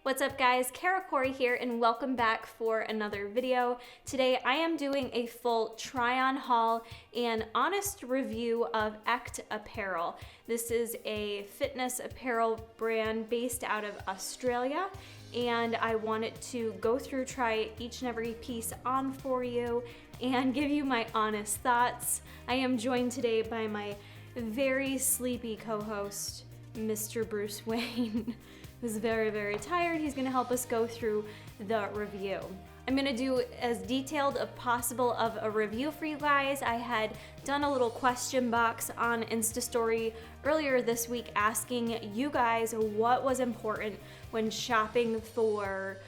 What's up guys, Kara Corey here and welcome back for another video. Today I am doing a full try-on haul and honest review of ECHT apparel. This is a fitness apparel brand based out of Australia and I wanted to go through, try each and every piece on for you and give you my honest thoughts. I am joined today by my very sleepy co-host, Mr. Bruce Wayne. Who's very, very tired. He's gonna help us go through the review. I'm gonna do as detailed as possible of a review for you guys. I had done a little question box on Insta Story earlier this week asking you guys what was important when shopping for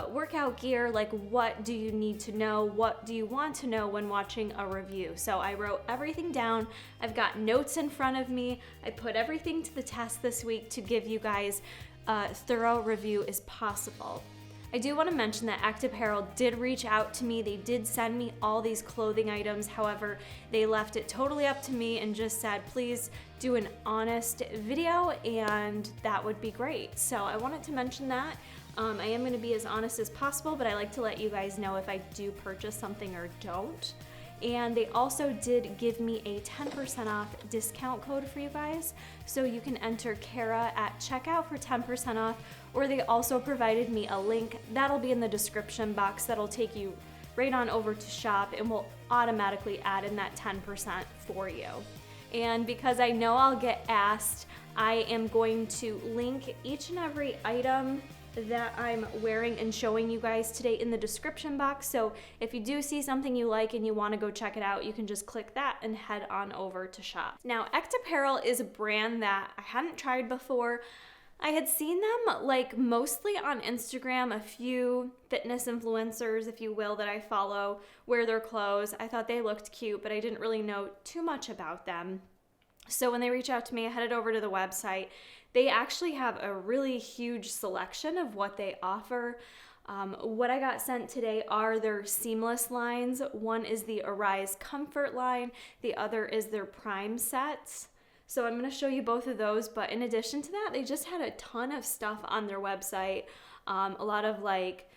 workout gear, like what do you need to know, what do you want to know when watching a review. So I wrote everything down. I've got notes in front of me. I put everything to the test this week to give you guys a thorough review as possible. I do want to mention that ECHT Apparel did reach out to me. They did send me all these clothing items. However, they left it totally up to me and just said, please do an honest video and that would be great. So I wanted to mention that. I am going to be as honest as possible, but I like to let you guys know if I do purchase something or don't. And they also did give me a 10% off discount code for you guys. So you can enter Kara at checkout for 10% off, or they also provided me a link that'll be in the description box that'll take you right on over to shop and will automatically add in that 10% for you. And because I know I'll get asked, I am going to link each and every item that I'm wearing and showing you guys today in the description box. So if you do see something you like and you want to go check it out, you can just click that and head on over to shop. Now, ECHT Apparel is a brand that I hadn't tried before. I had seen them like mostly on Instagram, a few fitness influencers, if you will, that I follow wear their clothes. I thought they looked cute, but I didn't really know too much about them. So when they reached out to me, I headed over to the website. They actually have a really huge selection of what they offer. What I got sent today are their seamless lines. One is the Arize Comfort line. The other is their Prime sets. So I'm going to show you both of those. But in addition to that, they just had a ton of stuff on their website. A lot of like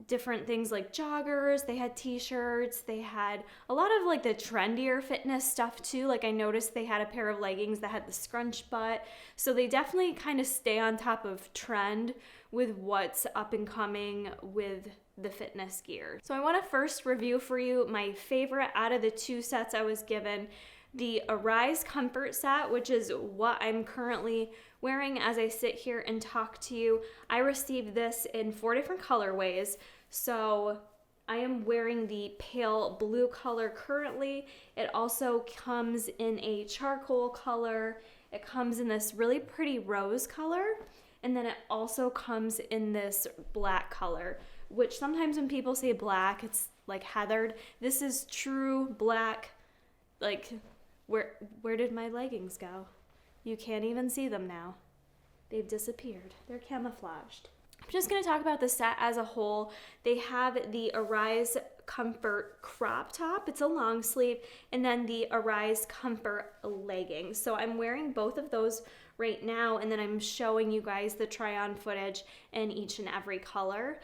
different things like joggers, they had t-shirts, they had a lot of like the trendier fitness stuff too. Like I noticed they had a pair of leggings that had the scrunch butt. So they definitely kind of stay on top of trend with what's up and coming with the fitness gear. So I want to first review for you my favorite out of the two sets I was given. The Arize Comfort Set, which is what I'm currently wearing as I sit here and talk to you. I received this in 4 different colorways. So I am wearing the pale blue color currently. It also comes in a charcoal color. It comes in this really pretty rose color. And then it also comes in this black color, which sometimes when people say black, it's like heathered. This is true black, like where did my leggings go? You can't even see them now. They've disappeared. They're camouflaged. I'm just going to talk about the set as a whole. They have the Arize Comfort crop top. It's a long sleeve. And then the Arize Comfort leggings. So I'm wearing both of those right now. And then I'm showing you guys the try-on footage in each and every color.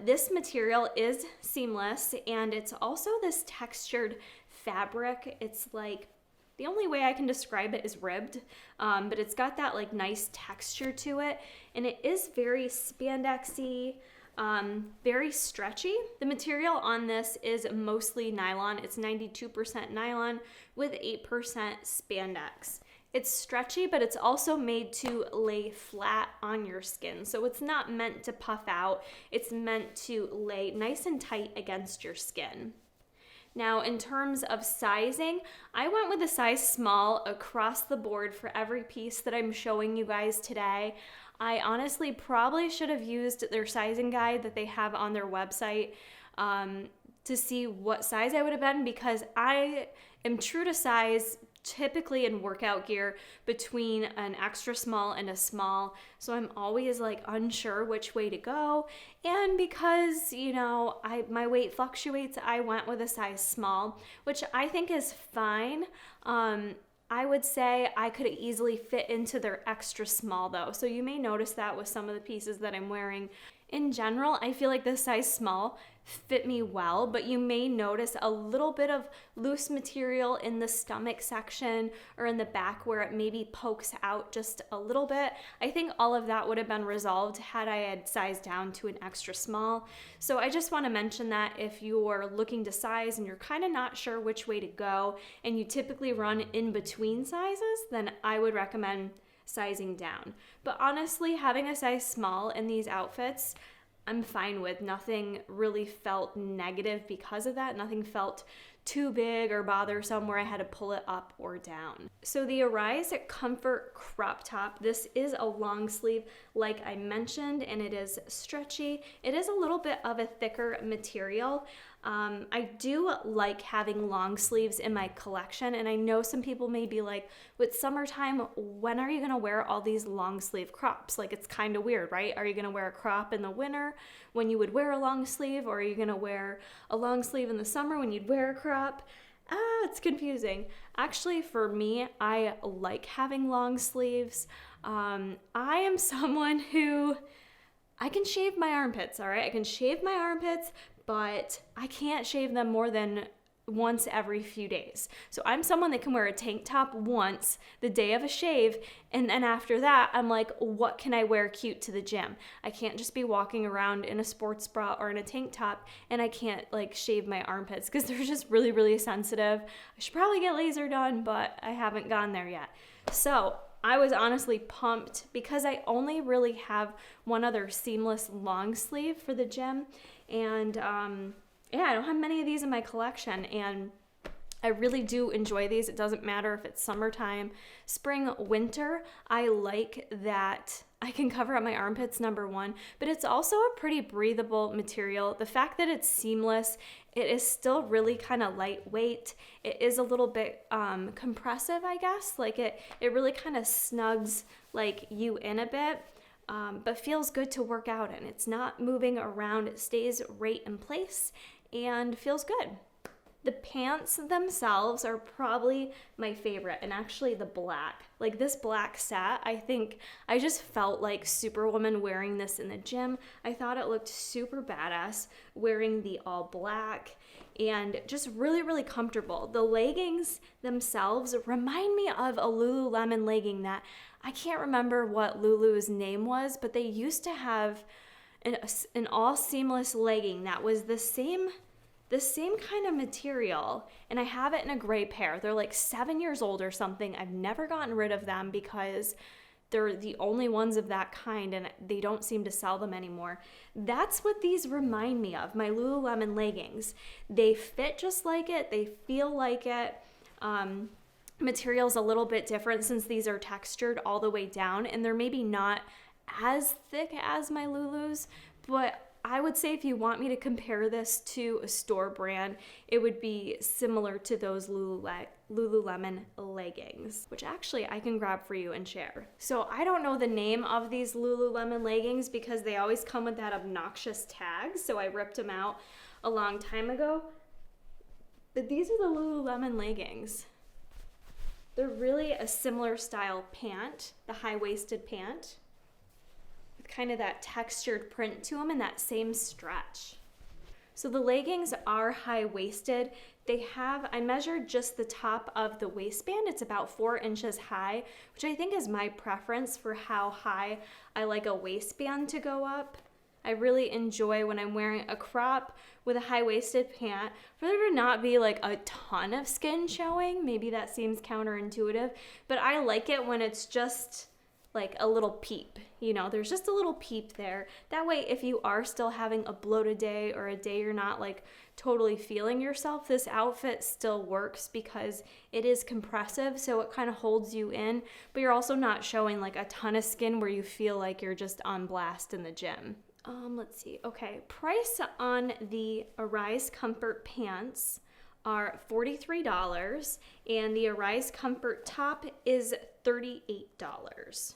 This material is seamless. And it's also this textured fabric. It's like, the only way I can describe it is ribbed, but it's got that like nice texture to it, and it is very spandexy, very stretchy. The material on this is mostly nylon. It's 92% nylon with 8% spandex. It's stretchy, but it's also made to lay flat on your skin. So it's not meant to puff out. It's meant to lay nice and tight against your skin. Now, in terms of sizing, I went with a size small across the board for every piece that I'm showing you guys today. I honestly probably should have used their sizing guide that they have on their website to see what size I would have been, because I am true to size typically in workout gear between an extra small and a small, so I'm always like unsure which way to go. And because, you know, my weight fluctuates, I went with a size small, which I think is fine. I would say I could easily fit into their extra small though. So you may notice that with some of the pieces that I'm wearing. In general, I feel like the size small fit me well, but you may notice a little bit of loose material in the stomach section or in the back where it maybe pokes out just a little bit. I think all of that would have been resolved had I had sized down to an extra small. So I just want to mention that if you're looking to size and you're kind of not sure which way to go and you typically run in between sizes, then I would recommend sizing down. But honestly, having a size small in these outfits, I'm fine with. Nothing really felt negative because of that. Nothing felt too big or bothersome where I had to pull it up or down. So the Arize Comfort Crop Top, this is a long sleeve like I mentioned, and it is stretchy. It is a little bit of a thicker material. I do like having long sleeves in my collection, and I know some people may be like, with summertime, when are you gonna wear all these long sleeve crops? Like, it's kind of weird, right? Are you gonna wear a crop in the winter when you would wear a long sleeve, or are you gonna wear a long sleeve in the summer when you'd wear a crop? It's confusing. Actually, for me, I like having long sleeves. I am someone who, I can shave my armpits, all right? I can shave my armpits, but I can't shave them more than once every few days. So I'm someone that can wear a tank top once the day of a shave, and then after that, I'm like, what can I wear cute to the gym? I can't just be walking around in a sports bra or in a tank top, and I can't like shave my armpits because they're just really, really sensitive. I should probably get laser done, but I haven't gone there yet. So I was honestly pumped because I only really have one other seamless long sleeve for the gym. And yeah, I don't have many of these in my collection, and I really do enjoy these. It doesn't matter if it's summertime, spring, winter. I like that I can cover up my armpits, number one, but it's also a pretty breathable material. The fact that it's seamless, it is still really kind of lightweight. It is a little bit compressive, I guess. Like it really kind of snugs like you in a bit. But feels good to work out in. It's not moving around, it stays right in place and feels good. The pants themselves are probably my favorite, and actually the black. Like this black set, I think I just felt like Superwoman wearing this in the gym. I thought it looked super badass wearing the all black and just really, really comfortable. The leggings themselves remind me of a Lululemon legging that I can't remember what Lulu's name was, but they used to have an all seamless legging that was the same kind of material, and I have it in a gray pair. They're like 7 years old or something. I've never gotten rid of them because they're the only ones of that kind, and they don't seem to sell them anymore. That's what these remind me of, my Lululemon leggings. They fit just like it. They feel like it. Material's a little bit different since these are textured all the way down, and they're maybe not as thick as my Lulus, but I would say if you want me to compare this to a store brand, it would be similar to those Lululemon leggings, which actually I can grab for you and share. So I don't know the name of these Lululemon leggings because they always come with that obnoxious tag, so I ripped them out a long time ago. But these are the Lululemon leggings. They're really a similar style pant, the high-waisted pant, with kind of that textured print to them and that same stretch. So the leggings are high-waisted. They have, I measured just the top of the waistband. It's about 4 inches high, which I think is my preference for how high I like a waistband to go up. I really enjoy when I'm wearing a crop with a high-waisted pant for there to not be like a ton of skin showing. Maybe that seems counterintuitive, but I like it when it's just like a little peep, you know, there's just a little peep there. That way, if you are still having a bloated day or a day you're not like totally feeling yourself, this outfit still works because it is compressive, so it kind of holds you in, but you're also not showing like a ton of skin where you feel like you're just on blast in the gym. Let's see. Okay, price on the Arize Comfort pants are $43, and the Arize Comfort top is $38.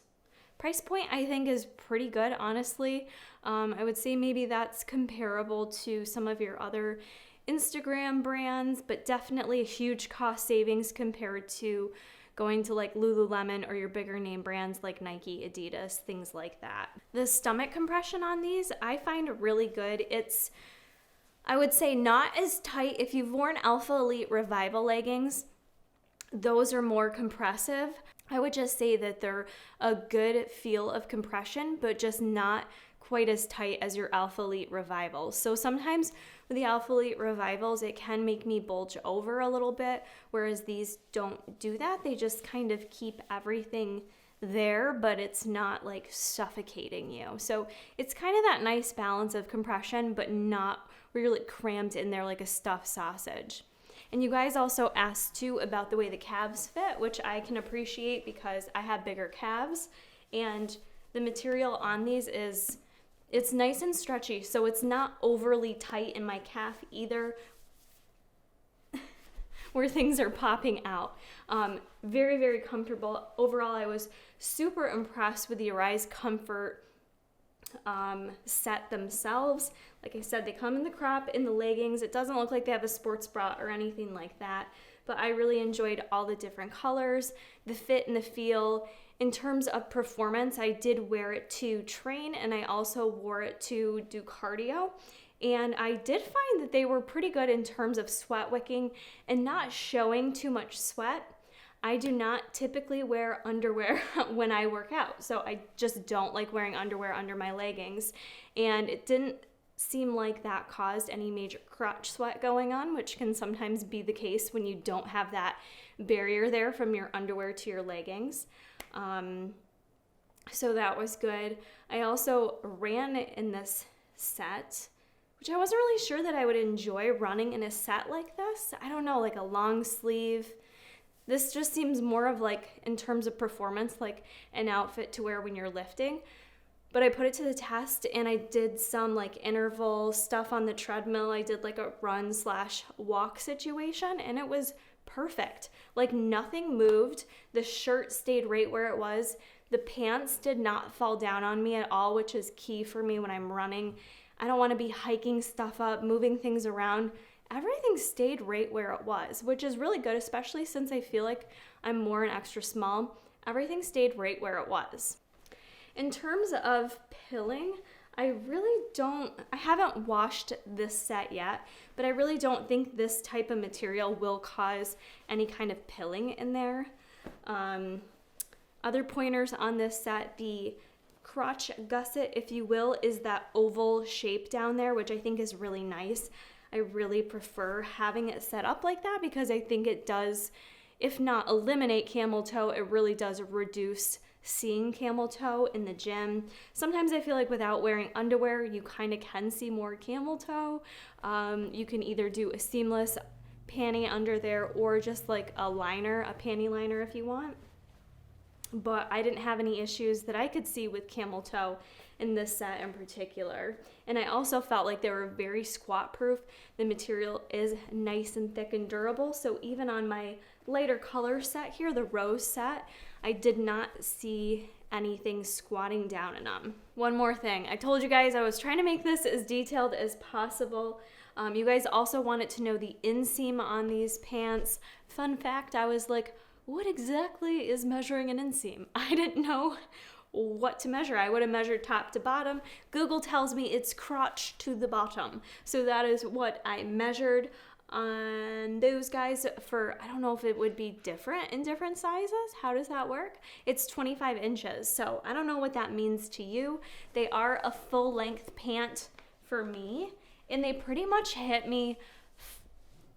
Price point I think is pretty good, honestly. I would say maybe that's comparable to some of your other Instagram brands, but definitely a huge cost savings compared to going to like Lululemon or your bigger name brands like Nike, Adidas, things like that. The stomach compression on these I find really good. It's, I would say, not as tight. If you've worn Alpha Elite Revival leggings, those are more compressive. I would just say that they're a good feel of compression, but just not quite as tight as your Alpha Elite Revivals. So sometimes with the Alpha Elite Revivals, it can make me bulge over a little bit, whereas these don't do that. They just kind of keep everything there, but it's not like suffocating you. So it's kind of that nice balance of compression, but not really crammed in there like a stuffed sausage. And you guys also asked too about the way the calves fit, which I can appreciate because I have bigger calves, and the material on these is, it's nice and stretchy, so it's not overly tight in my calf either where things are popping out. Very, very comfortable. Overall, I was super impressed with the Arize Comfort set themselves. Like I said, they come in the crop, in the leggings. It doesn't look like they have a sports bra or anything like that, but I really enjoyed all the different colors, the fit and the feel. In terms of performance, I did wear it to train, and I also wore it to do cardio. And I did find that they were pretty good in terms of sweat wicking and not showing too much sweat. I do not typically wear underwear when I work out, so I just don't like wearing underwear under my leggings. And it didn't seem like that caused any major crotch sweat going on, which can sometimes be the case when you don't have that barrier there from your underwear to your leggings. So that was good. I also ran in this set, which I wasn't really sure that I would enjoy running in a set like this. I don't know, like a long sleeve. This just seems more of like, in terms of performance, like an outfit to wear when you're lifting. But I put it to the test, and I did some like interval stuff on the treadmill. I did like a run/walk situation, and it was perfect. Like nothing moved. The shirt stayed right where it was. The pants did not fall down on me at all, which is key for me when I'm running. I don't want to be hiking stuff up, moving things around. Everything stayed right where it was, which is really good, especially since I feel like I'm more an extra small. Everything stayed right where it was. In terms of pilling, I haven't washed this set yet, but I really don't think this type of material will cause any kind of pilling in there. Other pointers on this set, the crotch gusset, if you will, is that oval shape down there, which I think is really nice. I really prefer having it set up like that because I think it does, if not eliminate camel toe, it really does reduce seeing camel toe in the gym. Sometimes I feel like without wearing underwear, you kind of can see more camel toe. You can either do a seamless panty under there or just like a liner, a panty liner if you want. But I didn't have any issues that I could see with camel toe in this set in particular. And I also felt like they were very squat proof. The material is nice and thick and durable. So even on my lighter color set here, the rose set, I did not see anything squatting down in them. One more thing. I told you guys I was trying to make this as detailed as possible. You guys also wanted to know the inseam on these pants. Fun fact, I was like, what exactly is measuring an inseam? I didn't know what to measure. I would have measured top to bottom. Google tells me it's crotch to the bottom. So that is what I measured on those guys for, I don't know if it would be different in different sizes. How does that work? It's 25 inches. So I don't know what that means to you. They are a full length pant for me, and they pretty much hit me.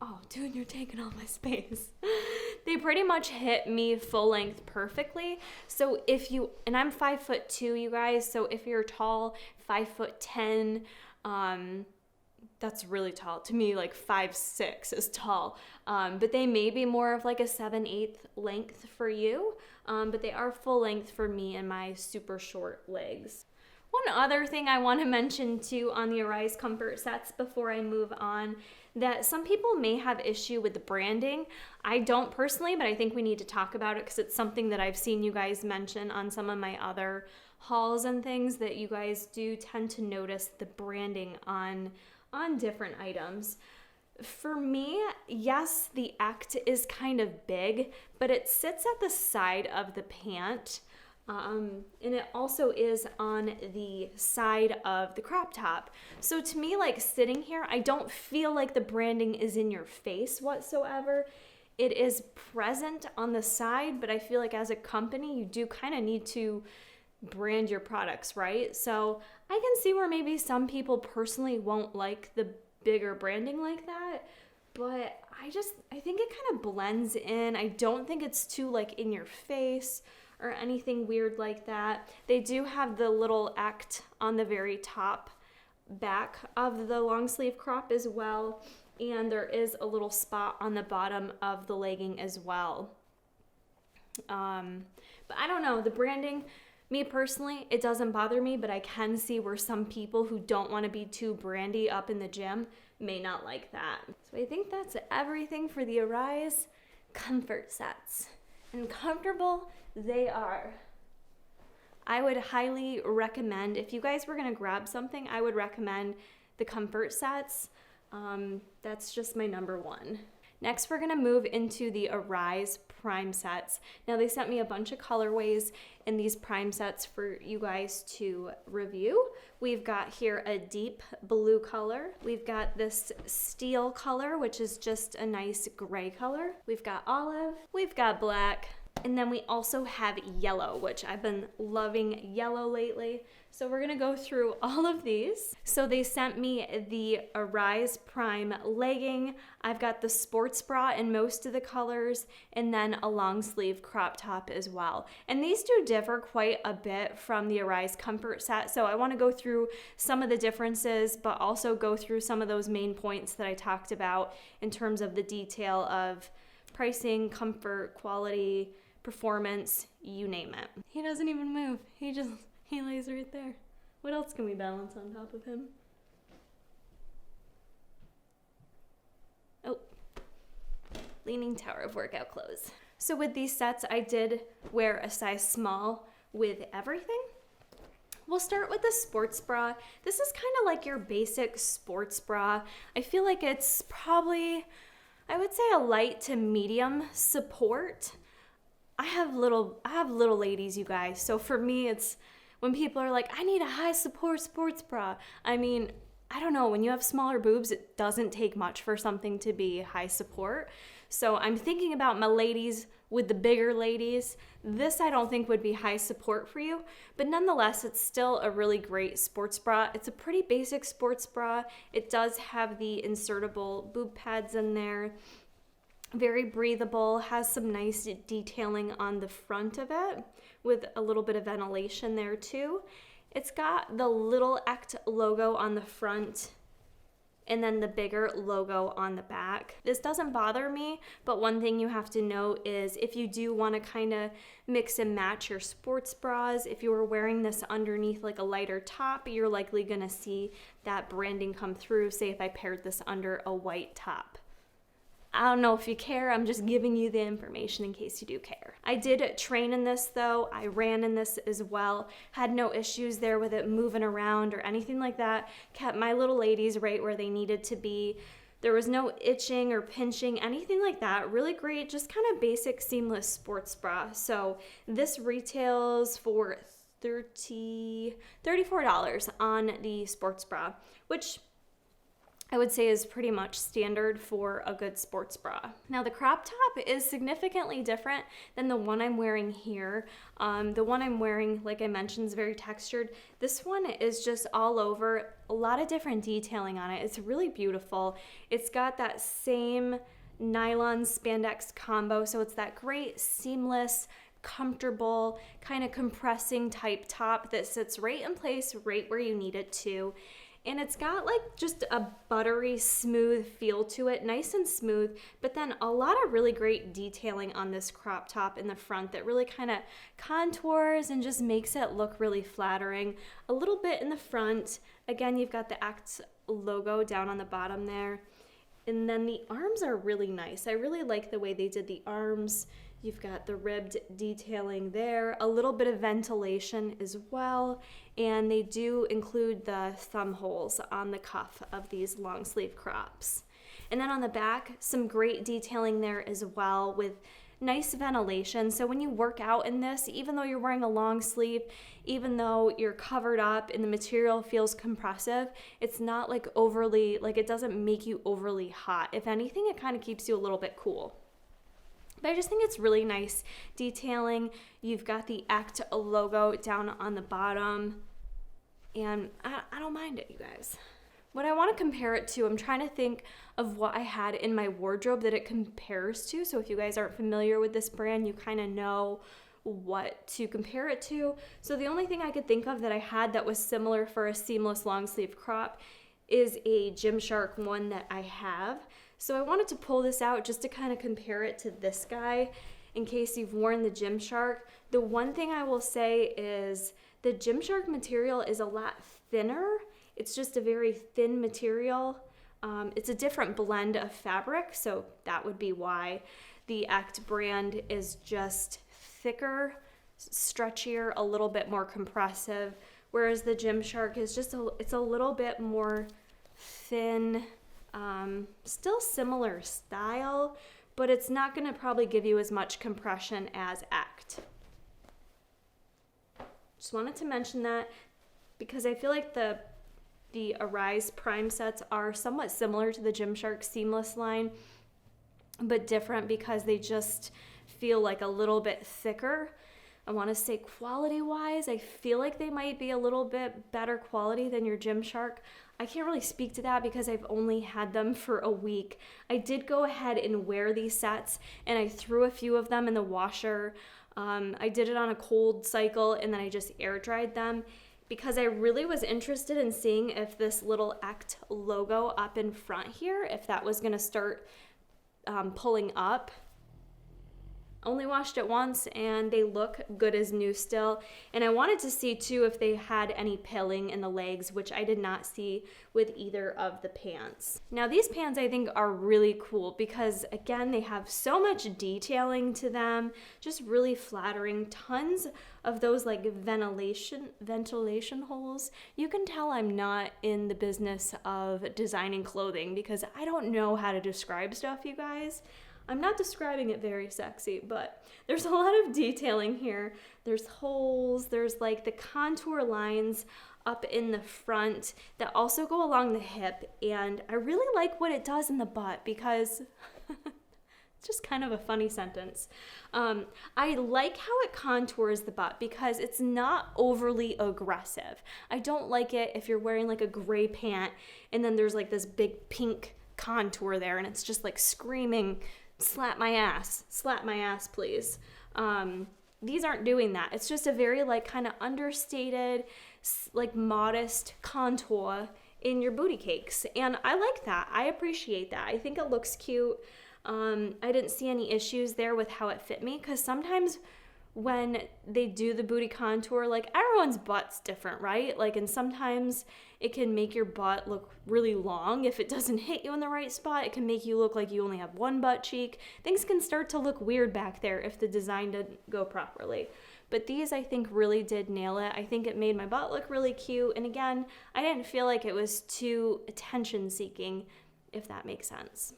Oh, dude, you're taking all my space. They pretty much hit me full length perfectly. So if you, and I'm 5'2", you guys. So if you're tall, 5'10", that's really tall. To me, like 5'6" is tall. But they may be more of like a 7/8 length for you. But they are full length for me and my super short legs. One other thing I want to mention too on the Arize Comfort Sets before I move on, that some people may have issue with the branding. I don't personally, but I think we need to talk about it because it's something that I've seen you guys mention on some of my other hauls and things, that you guys do tend to notice the branding on different items. For me, yes, the ECHT is kind of big, but it sits at the side of the pant. And it also is on the side of the crop top. So to me, like sitting here, I don't feel like the branding is in your face whatsoever. It is present on the side, but I feel like as a company, you do kind of need to brand your products, right? So I can see where maybe some people personally won't like the bigger branding like that, but I think it kind of blends in. I don't think it's too like in your face or anything weird like that. They do have the little ECHT on the very top back of the long sleeve crop as well, and there is a little spot on the bottom of the legging as well. But I don't know, the branding, me personally, it doesn't bother me, but I can see where some people who don't want to be too brandy up in the gym may not like that. So I think that's everything for the Arize Comfort Sets. And comfortable they are. I would highly recommend, if you guys were going to grab something, I would recommend the Comfort Sets. That's just my number one. Next, we're gonna move into the Arize Prime Sets. Now, they sent me a bunch of colorways in these Prime Sets for you guys to review. We've got here a deep blue color. We've got this steel color, which is just a nice gray color. We've got olive, we've got black, and then we also have yellow, which I've been loving yellow lately. So we're gonna go through all of these. So they sent me the Arize Prime legging. I've got the sports bra in most of the colors, and then a long sleeve crop top as well. And these do differ quite a bit from the Arize Comfort Set. So I wanna go through some of the differences, but also go through some of those main points that I talked about in terms of the detail of pricing, comfort, quality, performance, you name it. He doesn't even move. He lays right there. What else can we balance on top of him? Oh, leaning tower of workout clothes. So with these sets, I did wear a size small with everything. We'll start with the sports bra. This is kind of like your basic sports bra. I feel like it's probably, I would say, a light to medium support. I have little ladies, you guys. So for me, it's when people are like, I need a high support sports bra. I mean, I don't know, when you have smaller boobs, it doesn't take much for something to be high support. So I'm thinking about my ladies with the bigger ladies. This I don't think would be high support for you, but nonetheless, it's still a really great sports bra. It's a pretty basic sports bra. It does have the insertable boob pads in there. Very breathable, has some nice detailing on the front of it with a little bit of ventilation there too. It's got the little ECHT logo on the front and then the bigger logo on the back. This doesn't bother me, but one thing you have to know is if you do want to kind of mix and match your sports bras, if you were wearing this underneath like a lighter top, you're likely going to see that branding come through, say if I paired this under a white top. I don't know if you care, I'm just giving you the information in case you do care. I did train in this though, I ran in this as well, had no issues there with it moving around or anything like that, kept my little ladies right where they needed to be. There was no itching or pinching, anything like that. Really great, just kind of basic seamless sports bra. So this retails for $34 on the sports bra, which I would say is pretty much standard for a good sports bra. Now the crop top is significantly different than the one I'm wearing here. The one I'm wearing, like I mentioned, is very textured. This one is just all over, a lot of different detailing on it. It's really beautiful. It's got that same nylon spandex combo, so it's that great seamless, comfortable, kind of compressing type top that sits right in place, right where you need it to. And it's got like just a buttery smooth feel to it, nice and smooth, but then a lot of really great detailing on this crop top in the front that really kind of contours and just makes it look really flattering. A little bit in the front. Again, you've got the ECHT logo down on the bottom there. And then the arms are really nice. I really like the way they did the arms. You've got the ribbed detailing there, a little bit of ventilation as well, and they do include the thumb holes on the cuff of these long sleeve crops. And then on the back, some great detailing there as well with nice ventilation. So when you work out in this, even though you're wearing a long sleeve, even though you're covered up and the material feels compressive, it's not like overly, like it doesn't make you overly hot. If anything, it kind of keeps you a little bit cool. But I just think it's really nice detailing. You've got the ECHT logo down on the bottom, and I don't mind it, you guys. What I want to compare it to, I'm trying to think of what I had in my wardrobe that it compares to. So if you guys aren't familiar with this brand, you kind of know what to compare it to. So the only thing I could think of that I had that was similar for a seamless long sleeve crop is a Gymshark one that I have. So I wanted to pull this out just to kind of compare it to this guy in case you've worn the Gymshark. The one thing I will say is the Gymshark material is a lot thinner. It's just a very thin material. It's a different blend of fabric, so that would be why the ECHT brand is just thicker, stretchier, a little bit more compressive, whereas the Gymshark is just it's a little bit more thin, still similar style, but it's not going to probably give you as much compression as ECHT. Just wanted to mention that because I feel like the Arize Prime sets are somewhat similar to the Gymshark Seamless line, but different because they just feel like a little bit thicker. I want to say quality-wise, I feel like they might be a little bit better quality than your Gymshark. I can't really speak to that because I've only had them for a week. I did go ahead and wear these sets, and I threw a few of them in the washer. I did it on a cold cycle, and then I just air dried them, because I really was interested in seeing if this little ECHT logo up in front here, if that was gonna start pulling up. Only washed it once and they look good as new still. And I wanted to see too if they had any pilling in the legs, which I did not see with either of the pants. Now these pants I think are really cool because again, they have so much detailing to them, just really flattering, tons of those like ventilation holes. You can tell I'm not in the business of designing clothing because I don't know how to describe stuff, you guys. I'm not describing it very sexy, but there's a lot of detailing here. There's holes, there's like the contour lines up in the front that also go along the hip, and I really like what it does in the butt because it's just kind of a funny sentence. I like how it contours the butt because it's not overly aggressive. I don't like it if you're wearing like a gray pant and then there's like this big pink contour there and it's just like screaming, slap my ass, please. These aren't doing that. It's just a very like kind of understated, like modest contour in your booty cakes. And I like that. I appreciate that. I think it looks cute. I didn't see any issues there with how it fit me because sometimes when they do the booty contour, like everyone's butt's different, right? Like, and sometimes it can make your butt look really long. If it doesn't hit you in the right spot, it can make you look like you only have one butt cheek. Things can start to look weird back there if the design didn't go properly. But these, I think, really did nail it. I think it made my butt look really cute. And again, I didn't feel like it was too attention-seeking, if that makes sense.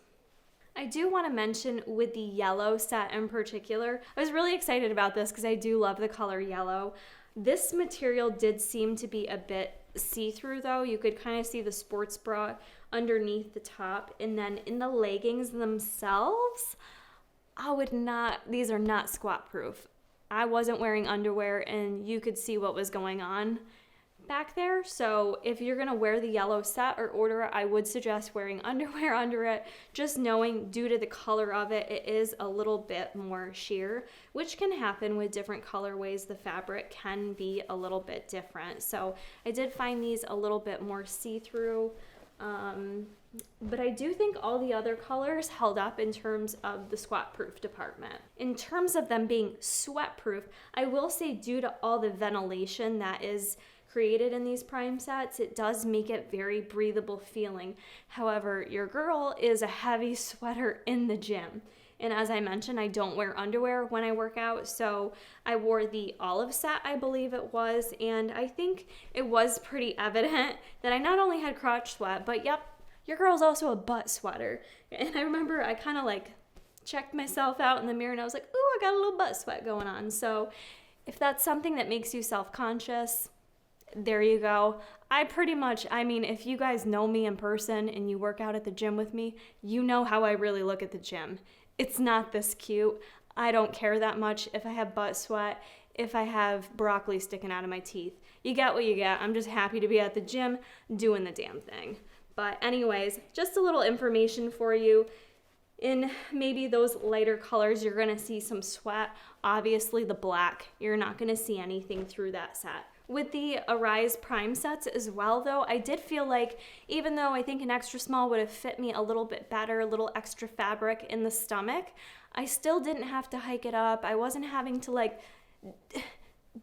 I do want to mention with the yellow set in particular, I was really excited about this because I do love the color yellow. This material did seem to be a bit see-through though. You could kind of see the sports bra underneath the top, and then in the leggings themselves, these are not squat proof. I wasn't wearing underwear and you could see what was going on back there. So if you're gonna wear the yellow set or order it, I would suggest wearing underwear under it, just knowing due to the color of it, it is a little bit more sheer, which can happen with different colorways. The fabric can be a little bit different. So I did find these a little bit more see-through, but I do think all the other colors held up in terms of the squat proof department. In terms of them being sweat proof, I will say due to all the ventilation that is created in these prime sets, it does make it very breathable feeling. However, your girl is a heavy sweater in the gym. And as I mentioned, I don't wear underwear when I work out, so I wore the olive set, I believe it was, and I think it was pretty evident that I not only had crotch sweat, but yep, your girl's also a butt sweater. And I remember I kind of like checked myself out in the mirror and I was like, ooh, I got a little butt sweat going on. So if that's something that makes you self-conscious, there you go. I mean, if you guys know me in person and you work out at the gym with me, you know how I really look at the gym. It's not this cute. I don't care that much if I have butt sweat, if I have broccoli sticking out of my teeth. You get what you get. I'm just happy to be at the gym doing the damn thing. But anyways, just a little information for you. In maybe those lighter colors, you're gonna see some sweat. Obviously the black, you're not gonna see anything through that set. With the Arize Prime sets as well though, I did feel like even though I think an extra small would have fit me a little bit better, a little extra fabric in the stomach, I still didn't have to hike it up. I wasn't having to like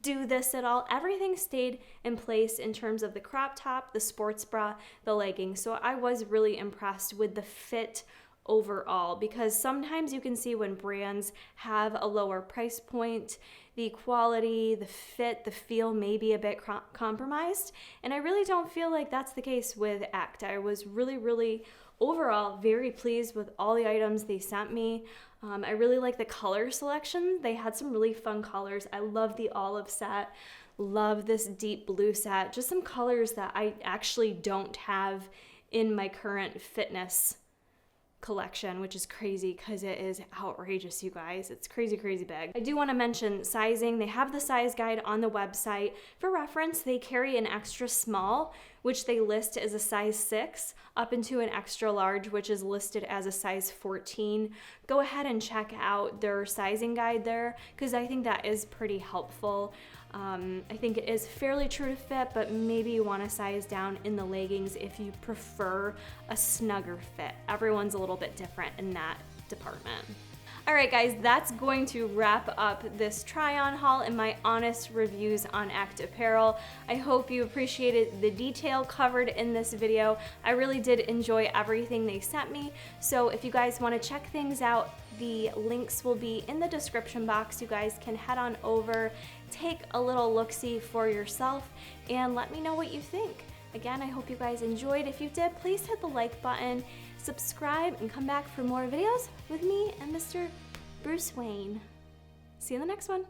do this at all. Everything stayed in place in terms of the crop top, the sports bra, the leggings. So I was really impressed with the fit overall, because sometimes you can see when brands have a lower price point, the quality, the fit, the feel may be a bit compromised, and I really don't feel like that's the case with ECHT. I was really overall very pleased with all the items they sent me. I really like the color selection. They had some really fun colors. I love the olive set, love this deep blue set, just some colors that I actually don't have in my current fitness collection, which is crazy because it is outrageous, you guys. It's crazy big. I do want to mention sizing. They have the size guide on the website. For reference, they carry an extra small, which they list as a size 6, up into an extra large, which is listed as a size 14. Go ahead and check out their sizing guide there, because I think that is pretty helpful. I think it is fairly true to fit, but maybe you want to size down in the leggings if you prefer a snugger fit. Everyone's a little bit different in that department. All right, guys, that's going to wrap up this try-on haul and my honest reviews on ECHT apparel. I hope you appreciated the detail covered in this video. I really did enjoy everything they sent me. So if you guys want to check things out, the links will be in the description box. You guys can head on over, take a little look-see for yourself, and let me know what you think. Again, I hope you guys enjoyed. If you did, please hit the like button, subscribe, and come back for more videos with me and Mr. Bruce Wayne. See you in the next one.